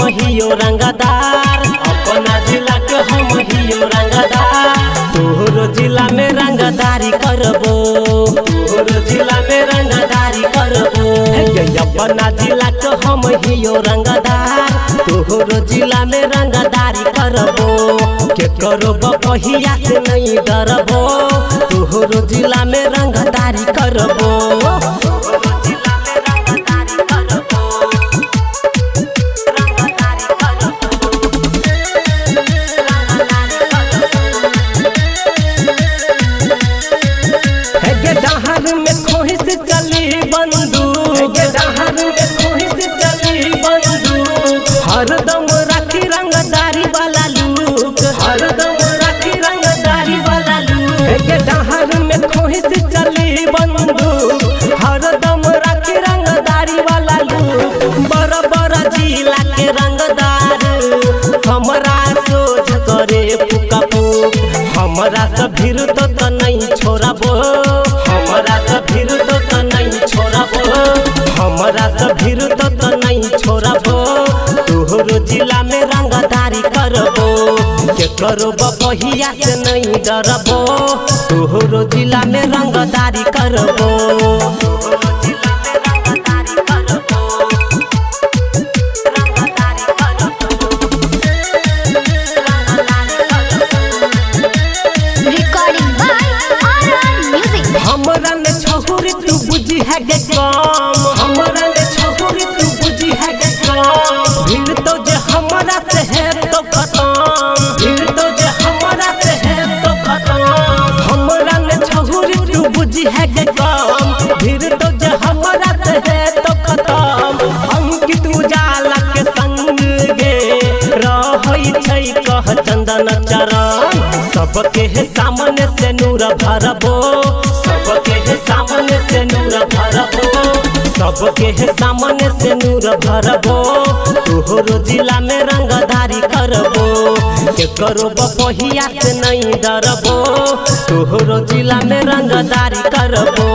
हियो रंगदार, अपना जिला के हम हियो रंगदार। तोहरो जिला में रंगदारी करबो, तोहरो जिला में रंगदारी करबो। अपना जिला के हम हियो रंगदार, तोहरो जिला में रंगदारी करबो। के करबो कहिया से नहीं डरबो, तोहरो जिला में रंगदारी करबो। डहार में खोही से चली बंदूक, डहार में खोही से चली बंदूक। हरदम राखी रंगदारी वाला लूक, हरदम राखी रंगदारी वाला लूक। डहार में खोही से चली बंदूक, हरदम राखी रंगदारी वाला लूक। बड़ा बड़ा जिला के रंगदार हमरा सोच करे पुका पुक। हमरा से भीड़ तो नहीं छोड़बो, हमरा से भीड़ तो नहीं छोड़बो, हमरा से भीड़ तो नहीं छोड़बो। तोहरो जिला में रंगदारी करबो, के करबो कहिया से नहीं डरबो। तोहरो जिला में रंगदारी करबो। हमरा ने छहुरी तू बुझी है गे काम, हमरा ने छहुरी तू बुझी है गे काम। भीड़ तो जे हमरा से है तो खत्म, भीड़ तो जे हमरा से है तो खत्म। हमरा ने छहुरी तू बुझी है गे काम, भीड़ तो जे हमरा से है तो खत्म। अंकित उजाला के संग गे रहई छै कह चंदन चरण। सबके सामने से नूर भरबो, सबके सामने से नूर भरबो, सबके सामने से नूर भरबो। तोहरो जिला में रंगदारी करबो, के करबो कहिया से नहीं डरबो। तोहरो जिला में रंगदारी करबो।